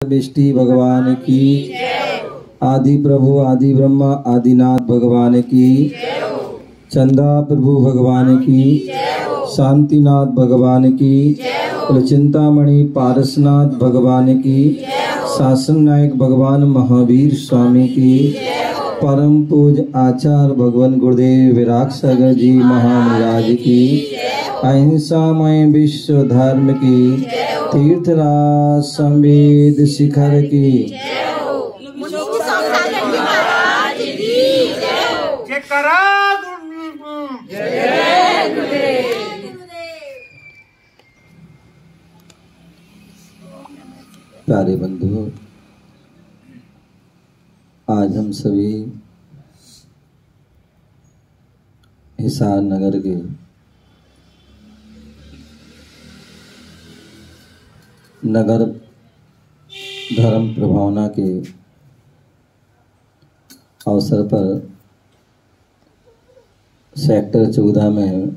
विष्टि भगवान की, आदि प्रभु आदि ब्रह्मा आदिनाथ भगवान की, चंदा प्रभु भगवान की, शांतिनाथ भगवान की, चिंतामणि पारसनाथ भगवान की, शासन नायक भगवान महावीर स्वामी की, परम पूज आचार्य भगवान गुरुदेव विराग सागर जी महाराज की, अहिंसामय विश्व धर्म की, तीर्थराज संवेद शिखर की, प्यारे बंधुओं, आज हम सभी हिसार नगर के नगर धर्म प्रभावना के अवसर पर सेक्टर 14 में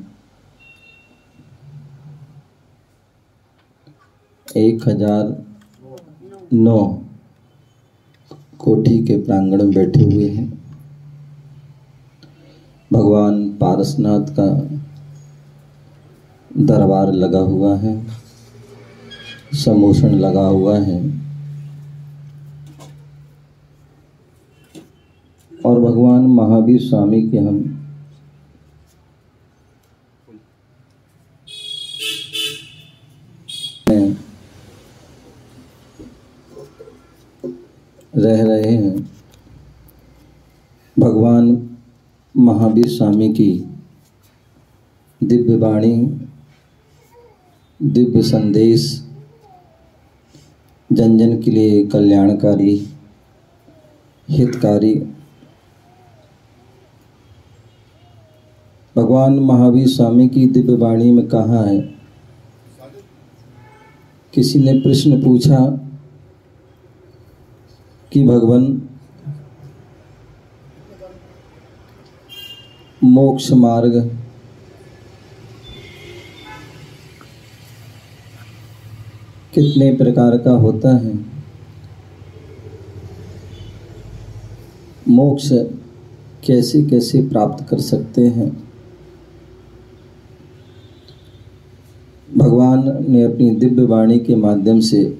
1009 कोठी के प्रांगण में बैठे हुए हैं। भगवान पारसनाथ का दरबार लगा हुआ है, समोषण लगा हुआ है और भगवान महावीर स्वामी के हम रह रहे हैं। भगवान महावीर स्वामी की दिव्य वाणी, दिव्य संदेश जन जन के लिए कल्याणकारी, हितकारी। भगवान महावीर स्वामी की दिव्य वाणी में कहा है, किसी ने प्रश्न पूछा कि भगवान मोक्ष मार्ग कितने प्रकार का होता है, मोक्ष कैसे कैसे प्राप्त कर सकते हैं। भगवान ने अपनी दिव्य वाणी के माध्यम से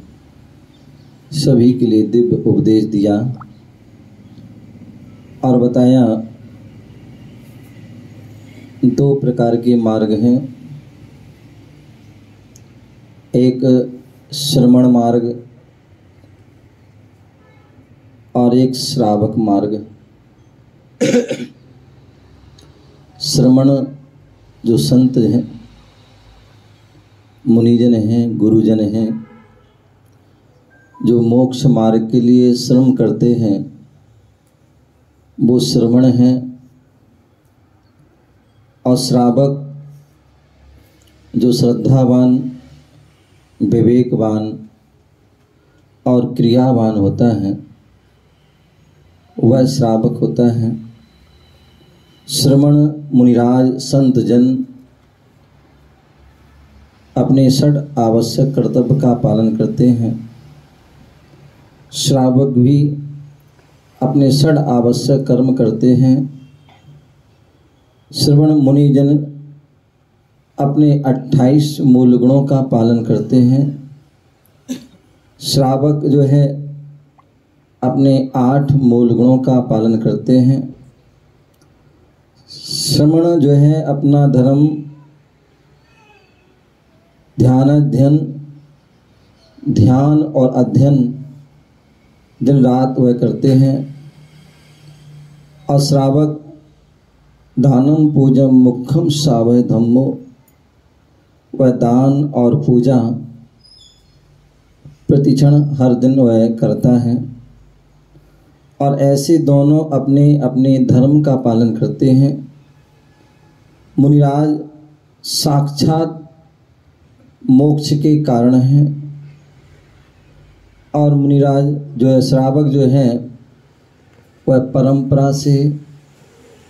सभी के लिए दिव्य उपदेश दिया और बताया 2 प्रकार के मार्ग हैं। एक श्रवण मार्ग और एक श्रावक मार्ग। श्रवण जो संत हैं, मुनिजन हैं, गुरुजन हैं, जो मोक्ष मार्ग के लिए श्रम करते हैं, वो श्रवण हैं। और श्रावक जो श्रद्धावान, विवेकवान और क्रियावान होता है, वह श्रावक होता है। श्रवण मुनिराज संत जन अपने षड आवश्यक कर्तव्य का पालन करते हैं। श्रावक भी अपने षड आवश्यक कर्म करते हैं। श्रवण मुनिजन अपने 28 मूल गुणों का पालन करते हैं। श्रावक जो है अपने 8 मूल गुणों का पालन करते हैं। श्रवण जो है अपना धर्म, ध्यान और अध्ययन दिन रात वह करते हैं। और श्रावक दानम पूजम मुखम सावय धम्मो, वह दान और पूजा प्रतिक्षण हर दिन वह करता है। और ऐसे दोनों अपने अपने धर्म का पालन करते हैं। मुनिराज साक्षात मोक्ष के कारण हैं और मुनिराज जो है, श्रावक जो है, वह परंपरा से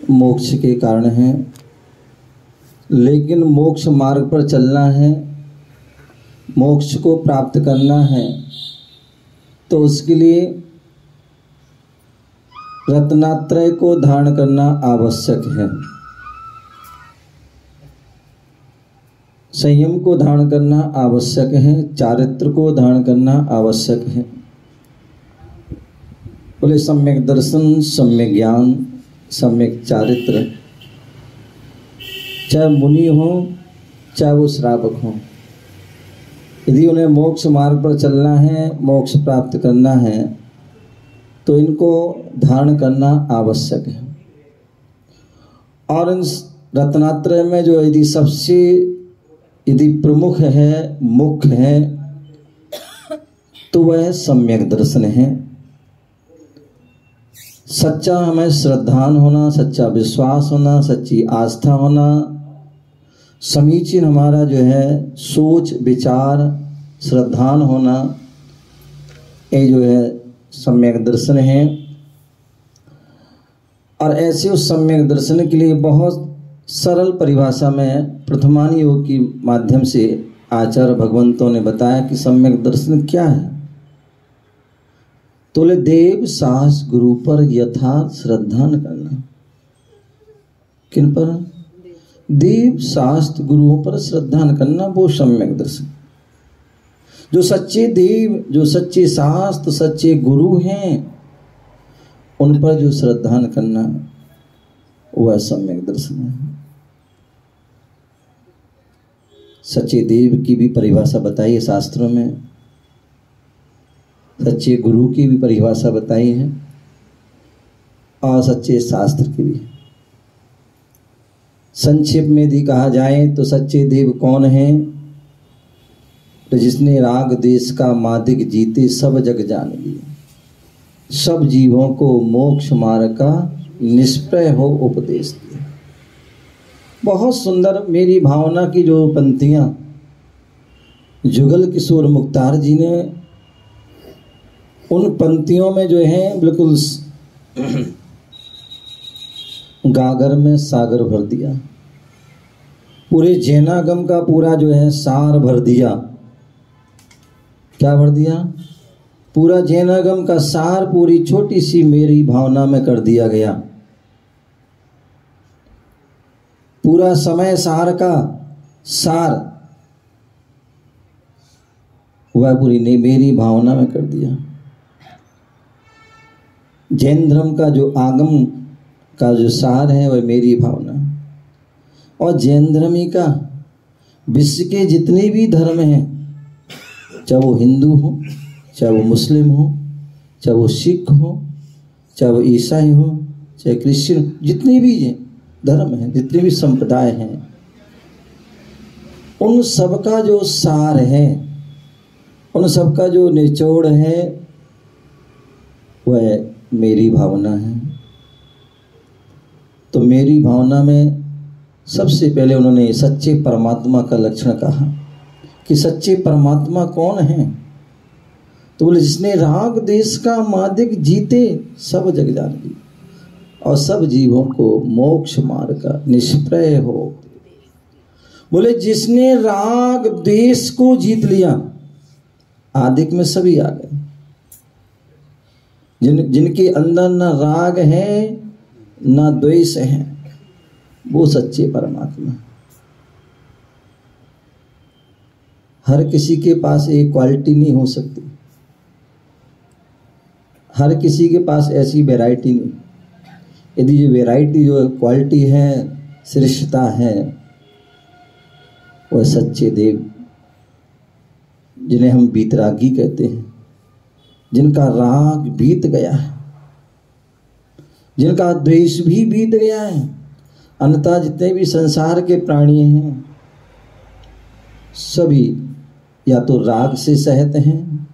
मोक्ष के कारण हैं। लेकिन मोक्ष मार्ग पर चलना है, मोक्ष को प्राप्त करना है तो उसके लिए रत्नात्रय को धारण करना आवश्यक है। संयम को धारण करना आवश्यक है, चारित्र को धारण करना आवश्यक है। बोले सम्यक दर्शन, सम्यक ज्ञान, सम्यक चारित्र, चाहे मुनि हो चाहे वो श्रावक हो, यदि उन्हें मोक्ष मार्ग पर चलना है, मोक्ष प्राप्त करना है, तो इनको धारण करना आवश्यक है। और इन रत्नात्रय में जो यदि सबसे यदि प्रमुख है, मुख्य है, तो वह सम्यक दर्शन है। सच्चा हमें श्रद्धान होना, सच्चा विश्वास होना, सच्ची आस्था होना, समीचीन हमारा जो है सोच विचार श्रद्धान होना, ये जो है सम्यक दर्शन है। और ऐसे उस सम्यक दर्शन के लिए बहुत सरल परिभाषा में प्रथमान योग के माध्यम से आचार्य भगवंतों ने बताया कि सम्यक दर्शन क्या है। तो ले देव सास गुरु पर यथार्थ श्रद्धा न करना। किन पर? देव शास्त्र गुरुओं पर श्रद्धा न करना, वो सम्यक दर्शन। जो सच्चे देव, जो सच्चे शास्त्र, सच्चे गुरु हैं, उन पर जो श्रद्धा न करना, वह सम्यक दर्शन है। सच्चे देव की भी परिभाषा बताई है शास्त्रों में, सच्चे गुरु की भी परिभाषा बताई है, और सच्चे शास्त्र की भी। संक्षेप में यदि कहा जाए तो सच्चे देव कौन है? तो जिसने राग देश का मादिक जीते सब जग जान लिए, सब जीवों को मोक्ष मार्ग का निष्प्रय हो उपदेश दिया। बहुत सुंदर मेरी भावना की जो पंक्तियां जुगल किशोर मुख्तार जी ने, उन पंक्तियों में जो है बिल्कुल गागर में सागर भर दिया, पूरे जैनागम का पूरा जो है सार भर दिया। क्या भर दिया? पूरा जैनागम का सार पूरी छोटी सी मेरी भावना में कर दिया गया। पूरा समय सार का सार वह पूरी मेरी भावना में कर दिया। जैन धर्म का जो आगम का जो सार है वह मेरी भावना, और जैन धर्मी का विश्व के जितने भी धर्म हैं, चाहे वो हिंदू हो, चाहे वो मुस्लिम हो, चाहे वो सिख हो, चाहे वो ईसाई हो, चाहे क्रिश्चियन, जितने भी धर्म हैं, जितने भी संप्रदाय हैं, उन सबका जो सार है, उन सबका जो निचोड़ है, वह मेरी भावना है। तो मेरी भावना में सबसे पहले उन्होंने सच्चे परमात्मा का लक्षण कहा कि सच्चे परमात्मा कौन है? तो बोले जिसने राग देश का मादिक जीते सब जग जान ली, और सब जीवों को मोक्ष मार्ग का निष्प्रय हो। बोले जिसने राग देश को जीत लिया, आदिक में सभी आ गए, जिनके अंदर न राग है न द्वेष है, वो सच्चे परमात्मा। हर किसी के पास एक क्वालिटी नहीं हो सकती, हर किसी के पास ऐसी वैरायटी नहीं। यदि जो वैरायटी जो क्वालिटी है, श्रेष्ठता है, वह सच्चे देव, जिन्हें हम बीतरागी कहते हैं, जिनका राग बीत गया है, जिनका द्वेष भी बीत गया है। अन्यथा जितने भी संसार के प्राणी हैं, सभी या तो राग से सहते हैं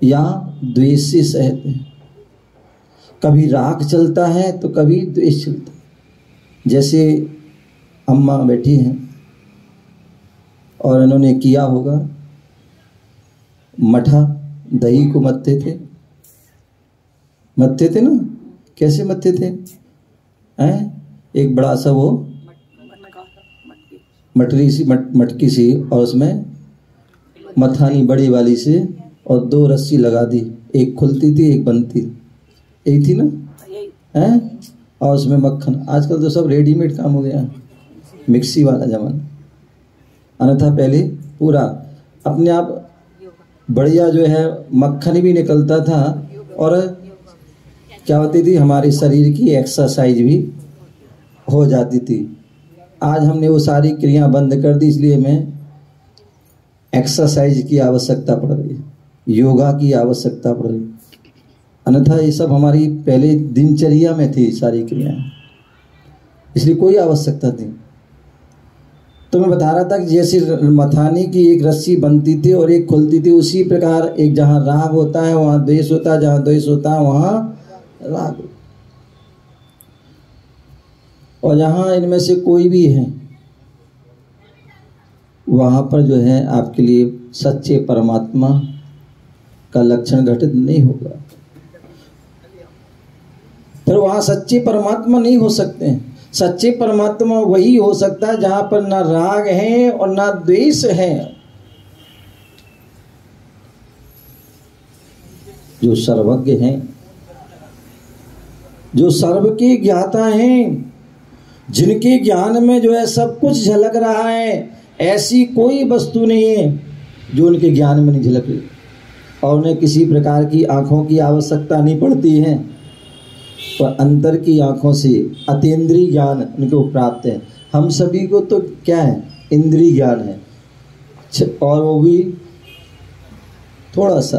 या द्वेष से सहते हैं। कभी राग चलता है तो कभी द्वेष चलता है। जैसे अम्मा बैठी हैं और इन्होंने किया होगा, मठा दही को मथते थे ना, कैसे मथते थे? एक बड़ा सा वो मटकी सी, और उसमें मथानी बड़ी वाली से, और 2 रस्सी लगा दी, एक खुलती थी एक बंद थी, यही थी ना हैं, और उसमें मक्खन। आजकल तो सब रेडीमेड काम हो गया, मिक्सी वाला जमाना। अन्यथा पहले पूरा अपने आप बढ़िया जो है मक्खन भी निकलता था और क्या होती थी, हमारे शरीर की एक्सरसाइज भी हो जाती थी। आज हमने वो सारी क्रिया बंद कर दी, इसलिए हमें एक्सरसाइज की आवश्यकता पड़ रही है, योगा की आवश्यकता पड़ रही है। अन्यथा ये सब हमारी पहले दिनचर्या में थी सारी क्रियाएं, इसलिए कोई आवश्यकता थी। तो मैं बता रहा था कि जैसे मथानी की एक रस्सी बनती थी और एक खुलती थी, उसी प्रकार एक जहाँ राग होता है वहाँ द्वेष होता है, जहाँ द्वेष होता है वहाँ राग, और जहाँ इनमें से कोई भी है वहाँ पर जो है आपके लिए सच्चे परमात्मा का लक्षण घटित नहीं होगा। फिर वहाँ सच्चे परमात्मा नहीं हो सकते हैं। सच्चे परमात्मा वही हो सकता है जहाँ पर ना राग है और ना द्वेष है, जो सर्वज्ञ हैं, जो सर्व के ज्ञाता हैं, जिनके ज्ञान में जो है सब कुछ झलक रहा है। ऐसी कोई वस्तु नहीं है जो उनके ज्ञान में नहीं झलक रही, और उन्हें किसी प्रकार की आंखों की आवश्यकता नहीं पड़ती है, पर अंतर की आंखों से अतीन्द्रिय ज्ञान उनको प्राप्त है। हम सभी को तो क्या है, इंद्रिय ज्ञान है, और वो भी थोड़ा सा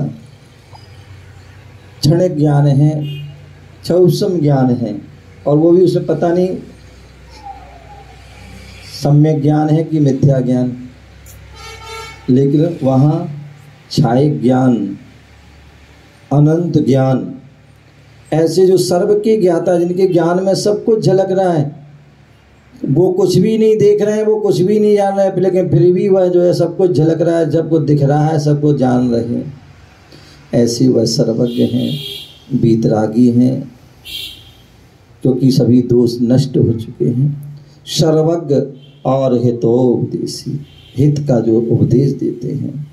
क्षणिक ज्ञान है, क्षौषम ज्ञान है, और वो भी उसे पता नहीं सम्यक ज्ञान है कि मिथ्या ज्ञान। लेकिन वहाँ छाय ज्ञान, अनंत ज्ञान, ऐसे जो सर्व के ज्ञाता, जिनके ज्ञान में सब कुछ झलक रहा है, वो कुछ भी नहीं देख रहे हैं, वो कुछ भी नहीं जान रहे हैं, लेकिन फिर भी वह जो है सब कुछ झलक रहा है, जब कुछ दिख रहा है सब कुछ जान रहे हैं। ऐसे वह सर्वज्ञ हैं, वीतरागी हैं, क्योंकि सभी दोष नष्ट हो चुके हैं। सर्वज्ञ और हितोपदेशी, हित का जो उपदेश देते हैं,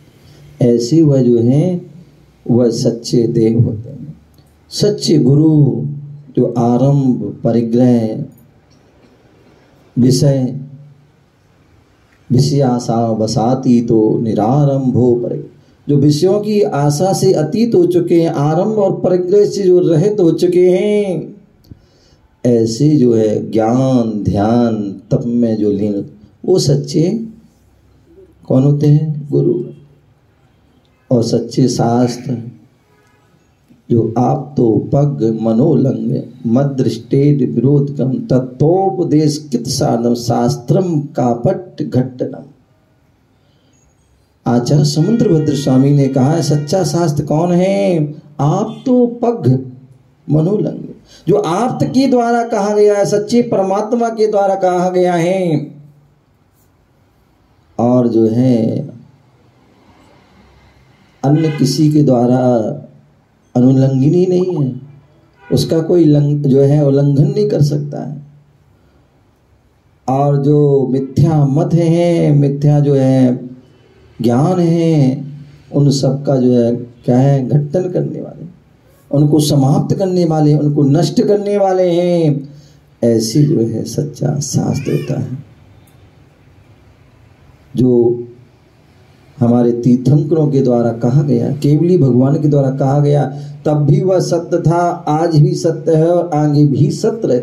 ऐसे वह जो हैं वह सच्चे देव होते हैं। सच्चे गुरु जो आरंभ परिग्रह विषय आशा बसाती तो निरारंभो पर, जो विषयों की आशा से अतीत हो चुके हैं, आरंभ और परिग्रह से जो रहित हो चुके हैं, ऐसे जो है ज्ञान ध्यान तप में जो लीन, वो सच्चे कौन होते हैं, गुरु। और सच्चे शास्त्र जो आप तो पग मनोलंग मदृष्टेड विरोधकम तत्वोपदेश कित साधम शास्त्रम कापट घट्टनम। आचार्य समुद्रभद्र स्वामी ने कहा है, सच्चा शास्त्र कौन है, आप तो पग मनोलंग, जो आप्त के द्वारा कहा गया है, सच्चे परमात्मा के द्वारा कहा गया है, और जो है अन्य किसी के द्वारा अनुलंघनी नहीं है, उसका कोई जो है उल्लंघन नहीं कर सकता है। और जो मिथ्या मत है, मिथ्या जो है ज्ञान है, उन सब का जो है क्या है, घट्टन करने वाले, उनको समाप्त करने वाले, उनको नष्ट करने वाले हैं। ऐसी जो है सच्चा शास्त्र होता है, जो हमारे तीर्थंकरों के द्वारा कहा गया, केवली भगवान के द्वारा कहा गया, तब भी वह सत्य था, आज भी सत्य है और आगे भी सत्य रहे।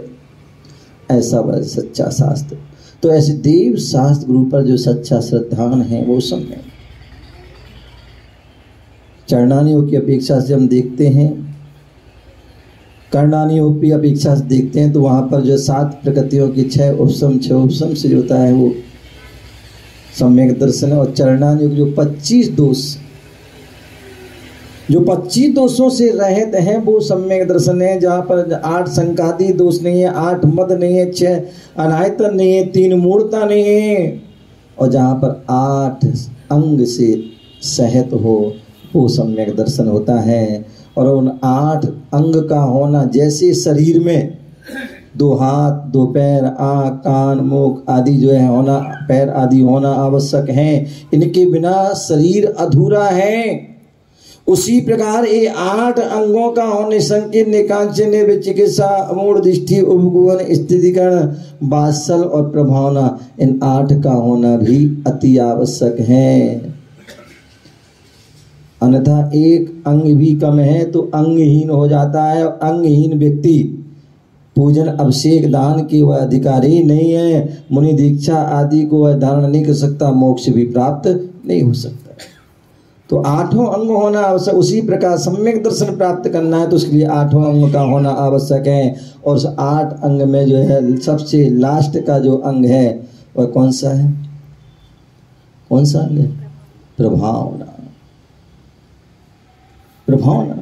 ऐसा वह सच्चा शास्त्र। तो ऐसे देव शास्त्र गुरु पर जो सच्चा श्रद्धान है वो समय चरणानियों की अपेक्षा से हम देखते हैं, कर्णानियों की अपेक्षा से देखते हैं, तो वहाँ पर जो 7 प्रकृतियों की 6 उपशम से जो होता है वो सम्यक दर्शन है। और चरणानियों के जो 25 दोष, जो 25 दोषों से रहित हैं वो सम्यक दर्शन है, जहाँ पर 8 संकादी दोष नहीं है, 8 मद नहीं है, 6 अनायतन नहीं है, 3 मूर्ता नहीं है, और जहाँ पर 8 अंग से सहित हो वो सम्यक दर्शन होता है। और उन 8 अंग का होना, जैसे शरीर में 2 हाथ 2 पैर आँख कान मुख आदि जो है होना, पैर आदि होना आवश्यक है, इनके बिना शरीर अधूरा है, उसी प्रकार ये 8 अंगों का होने संकीर्ण निकांचन विचिकित्सा अमूढ़ दृष्टि उपगुण स्थितिकरण वात्सल और प्रभावना, इन 8 का होना भी अति आवश्यक है। अन्यथा एक अंग भी कम है तो अंगहीन हो जाता है, और अंगहीन व्यक्ति पूजन अभिषेक दान की वह अधिकारी नहीं है, मुनि दीक्षा आदि को वह धारण नहीं कर सकता, मोक्ष भी प्राप्त नहीं हो सकता। तो 8 अंग होना आवश्यक। उसी प्रकार सम्यक दर्शन प्राप्त करना है तो उसके लिए 8 अंग का होना आवश्यक है। और उस 8 अंग में जो है सबसे लास्ट का जो अंग है वह कौन सा है? कौन सा अंग है? प्रभावना। प्रभावना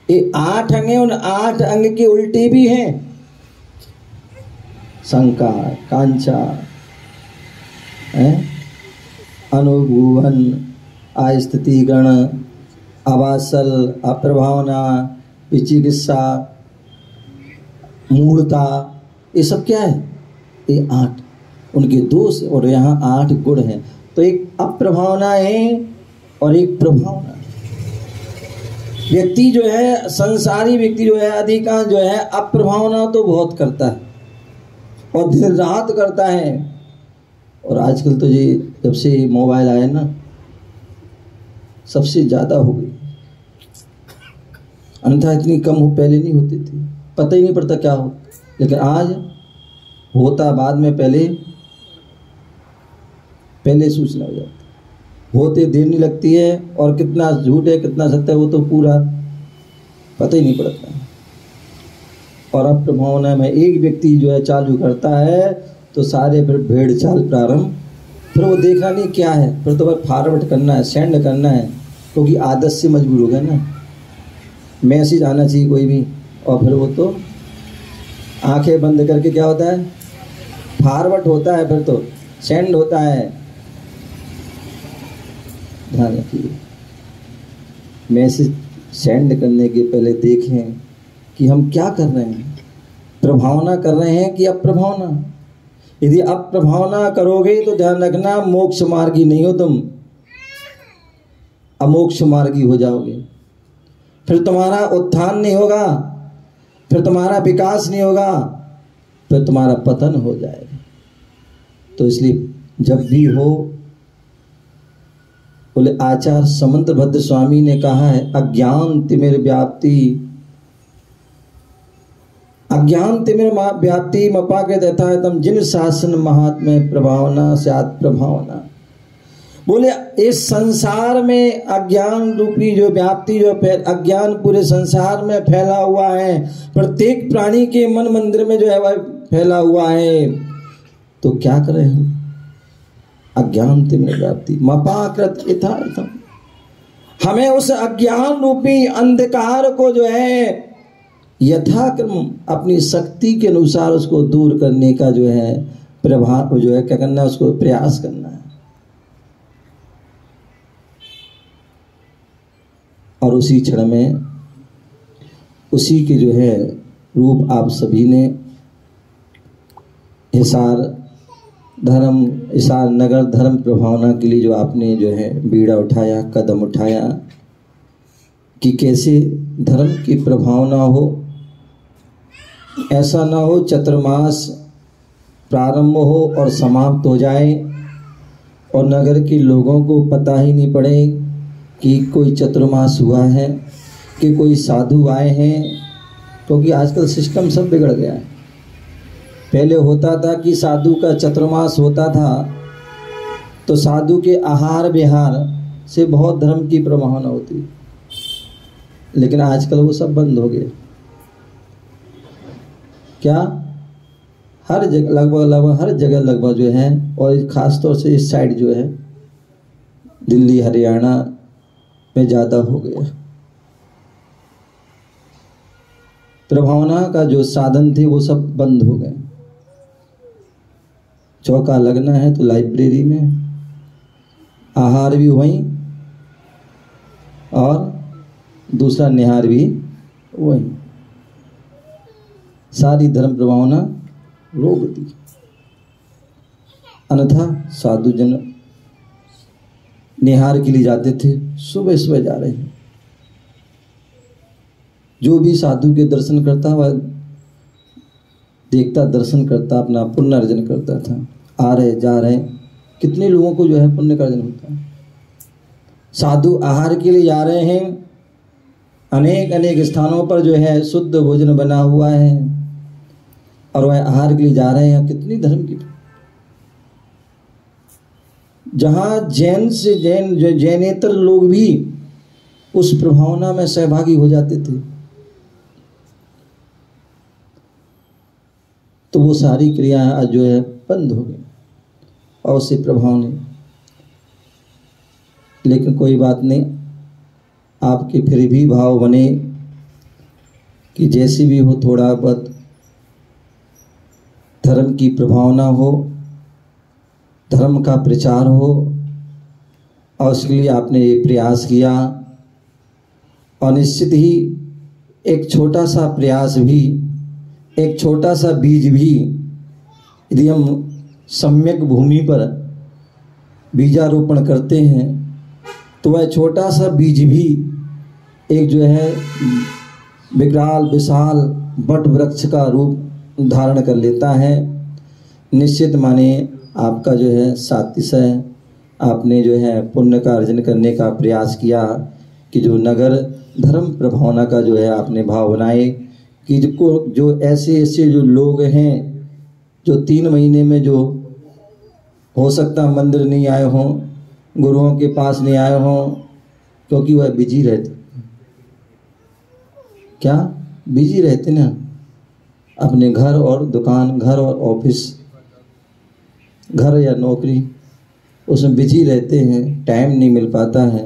ये 8 अंग है, उन 8 अंग के उल्टे भी हैं। संकार, कांचा, अनुभुवन, आस्थिति गण, अवासल, अप्रभावना, विचिकित्सा, मूढ़ता, ये सब क्या है? ये 8 उनके दोष, और यहाँ 8 गुण हैं। तो एक अप्रभावना है और एक प्रभावना। व्यक्ति जो है, संसारी व्यक्ति जो है, अधिकांश जो है अप्रभावना तो बहुत करता है और दिन रात करता है। और आजकल तो ये जब से मोबाइल आया ना, सबसे ज़्यादा हो गई। अन्यथा इतनी कम हो, पहले नहीं होती थी, पता ही नहीं पड़ता क्या हो। लेकिन आज होता बाद में, पहले सूचना हो जाती, होते देर नहीं लगती है। और कितना झूठ है कितना सत्य है वो तो पूरा पता ही नहीं पड़ता। और अब प्रभावना में एक व्यक्ति जो है चालू करता है तो सारे फिर भेड़ चाल प्रारंभ। फिर वो देखना नहीं क्या है, फिर तो बस फॉरवर्ड करना है, सेंड करना है, क्योंकि आदत से मजबूर हो गया ना। मैसेज आना चाहिए कोई भी, और फिर वो तो आंखें बंद करके क्या होता है, फॉरवर्ड होता है, फिर तो सेंड होता है। ध्यान रखिए, मैसेज सेंड करने के पहले देखें कि हम क्या कर रहे हैं, प्रभावना कर रहे हैं कि अप्रभावना। यदि अप्रभावना करोगे तो ध्यान रखना मोक्ष मार्गी नहीं हो तुम, अमोक्ष मार्गी हो जाओगे। फिर तुम्हारा उत्थान नहीं होगा, फिर तुम्हारा विकास नहीं होगा, फिर तुम्हारा पतन हो जाएगा। तो इसलिए जब भी हो, बोले आचार्य समंत भद्र स्वामी ने कहा है, अज्ञान तिमिर व्याप्ति, अज्ञान तिमिर व्याप्ति मपाकृत यथातम जिन शासन महात्म्य प्रभावना स्यात् प्रभावना। बोले इस संसार में अज्ञान रूपी जो व्याप्ति, जो अज्ञान पूरे संसार में फैला हुआ है, प्रत्येक प्राणी के मन मंदिर में जो है वह फैला हुआ है। तो क्या करें हम? अज्ञान तिमिर व्याप्ति मपाकृत यथातम, हमें उस अज्ञान रूपी अंधकार को जो है यथाक्रम अपनी शक्ति के अनुसार उसको दूर करने का जो है प्रभाव, जो है क्या करना है, उसको प्रयास करना है। और उसी क्षण में उसी के जो है रूप आप सभी ने हिसार नगर धर्म प्रभावना के लिए जो आपने जो है बीड़ा उठाया, कदम उठाया कि कैसे धर्म की प्रभावना हो। ऐसा ना हो चतुर्मास प्रारंभ हो और समाप्त हो जाए और नगर के लोगों को पता ही नहीं पड़े कि कोई चतुर्मास हुआ है, कि कोई साधु आए हैं। क्योंकि आजकल सिस्टम सब बिगड़ गया है। पहले होता था कि साधु का चतुर्मास होता था तो साधु के आहार विहार से बहुत धर्म की प्रभावना होती, लेकिन आजकल वो सब बंद हो गया। क्या हर जगह लगभग हर जगह लगभग जो है, और ख़ास तौर से इस साइड जो है दिल्ली हरियाणा में ज़्यादा हो गया। प्रभावना का जो साधन थे वो सब बंद हो गए। चौका लगना है तो लाइब्रेरी में, आहार भी वहीं और दूसरा निहार भी वहीं, सारी धर्म प्रभावना रोक दी। अन्यथा साधु जन निहार के लिए जाते थे, सुबह सुबह जा रहे हैं, जो भी साधु के दर्शन करता वह देखता, दर्शन करता, अपना पुण्य अर्जन करता था। आ रहे जा रहे कितने लोगों को जो है पुण्य का अर्जन होता है। साधु आहार के लिए जा रहे हैं, अनेक अनेक स्थानों पर जो है शुद्ध भोजन बना हुआ है और वह आहार के लिए जा रहे हैं। कितनी धर्म की, जहां जैन से जैनेतर लोग भी उस प्रभावना में सहभागी हो जाते थे, तो वो सारी क्रियाएं आज जो है बंद हो गई और उससे प्रभाव नहीं। लेकिन कोई बात नहीं, आपके फिर भी भाव बने कि जैसी भी हो थोड़ा बहुत धर्म की प्रभावना हो, धर्म का प्रचार हो, और उसके लिए आपने ये प्रयास किया। और निश्चित ही एक छोटा सा प्रयास भी, एक छोटा सा बीज भी यदि हम सम्यक भूमि पर बीजारोपण करते हैं तो वह छोटा सा बीज भी एक जो है विकराल विशाल वट वृक्ष का रूप धारण कर लेता है। निश्चित माने आपका जो है सातिशय, आपने जो है पुण्य का अर्जन करने का प्रयास किया कि जो नगर धर्म प्रभावना का जो है आपने भाव बनाए कि जो ऐसे ऐसे जो लोग हैं जो 3 महीने में जो हो सकता मंदिर नहीं आए हों, गुरुओं के पास नहीं आए हों, क्योंकि वह बिजी रहते। क्या बिजी रहते ना, अपने घर और दुकान, घर और ऑफिस, घर या नौकरी, उसमें बिजी रहते हैं, टाइम नहीं मिल पाता है।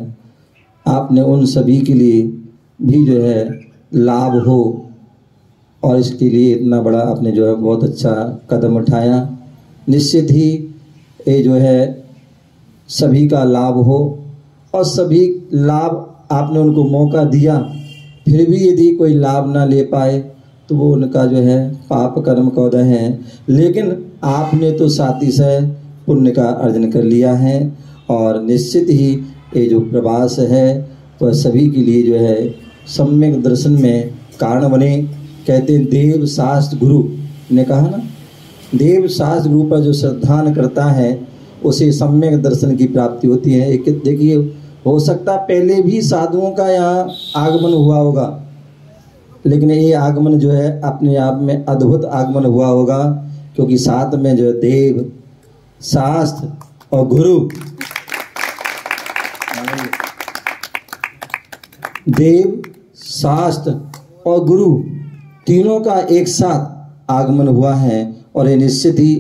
आपने उन सभी के लिए भी जो है लाभ हो, और इसके लिए इतना बड़ा आपने जो है बहुत अच्छा कदम उठाया। निश्चित ही ये जो है सभी का लाभ हो, और सभी लाभ आपने उनको मौका दिया, फिर भी यदि कोई लाभ ना ले पाए तो वो उनका जो है पाप कर्म का उदय है। लेकिन आपने तो सातिशय पुण्य का अर्जन कर लिया है, और निश्चित ही ये जो प्रवास है वह सभी के लिए जो है सम्यक दर्शन में कारण बने। कहते हैं देव शास्त्र गुरु ने कहा ना, देव शास्त्र गुरु पर जो श्रद्धान करता है उसे सम्यक दर्शन की प्राप्ति होती है। एक देखिए, हो सकता पहले भी साधुओं का यहाँ आगमन हुआ होगा, लेकिन ये आगमन जो है अपने आप में अद्भुत आगमन हुआ होगा, क्योंकि साथ में जो देव शास्त्र और गुरु, देव शास्त्र और गुरु तीनों का एक साथ आगमन हुआ है। और ये निश्चित ही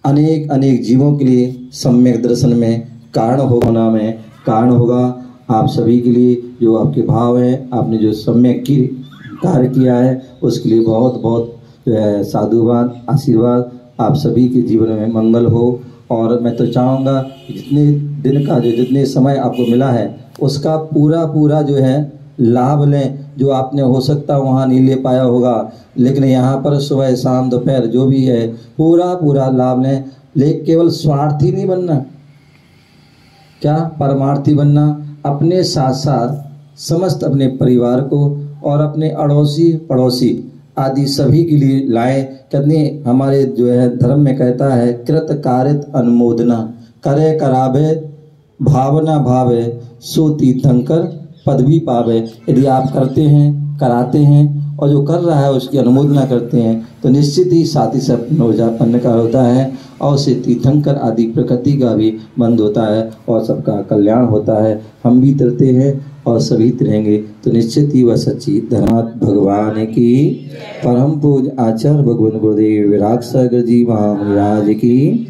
अनेक अनेक जीवों के लिए सम्यक दर्शन में कारण होना में कारण होगा। आप सभी के लिए जो आपके भाव हैं, आपने जो सम्यक की कार्य किया है उसके लिए बहुत बहुत जो है साधुवाद, आशीर्वाद। आप सभी के जीवन में मंगल हो। और मैं तो चाहूँगा जितने दिन का जितने समय आपको मिला है उसका पूरा जो है लाभ लें। जो आपने हो सकता वहाँ नहीं ले पाया होगा, लेकिन यहाँ पर सुबह शाम दोपहर जो भी है पूरा लाभ लें। लेकिन केवल स्वार्थी नहीं बनना, क्या परमार्थी बनना। अपने साथ साथ समस्त अपने परिवार को और अपने अड़ोसी पड़ोसी आदि सभी के लिए लाएं। कितनी हमारे जो है धर्म में कहता है कृत कारित अनुमोदना, करे करावे भावना भावे सो तीर्थंकर पदवी पावे। यदि आप करते हैं, कराते हैं और जो कर रहा है उसकी अनुमोदना करते हैं तो निश्चित ही साथ ही सब नवजापन का होता है, और उससे तीर्थंकर आदि प्रकृति का भी बंद होता है और सबका कल्याण होता है। हम भी तरते हैं और सभी तरेंगे तो निश्चित ही वह सच्ची धर्मात्म भगवान की परम पूज आचार्य भगवान गुरुदेव विराग सागर जी महाराज की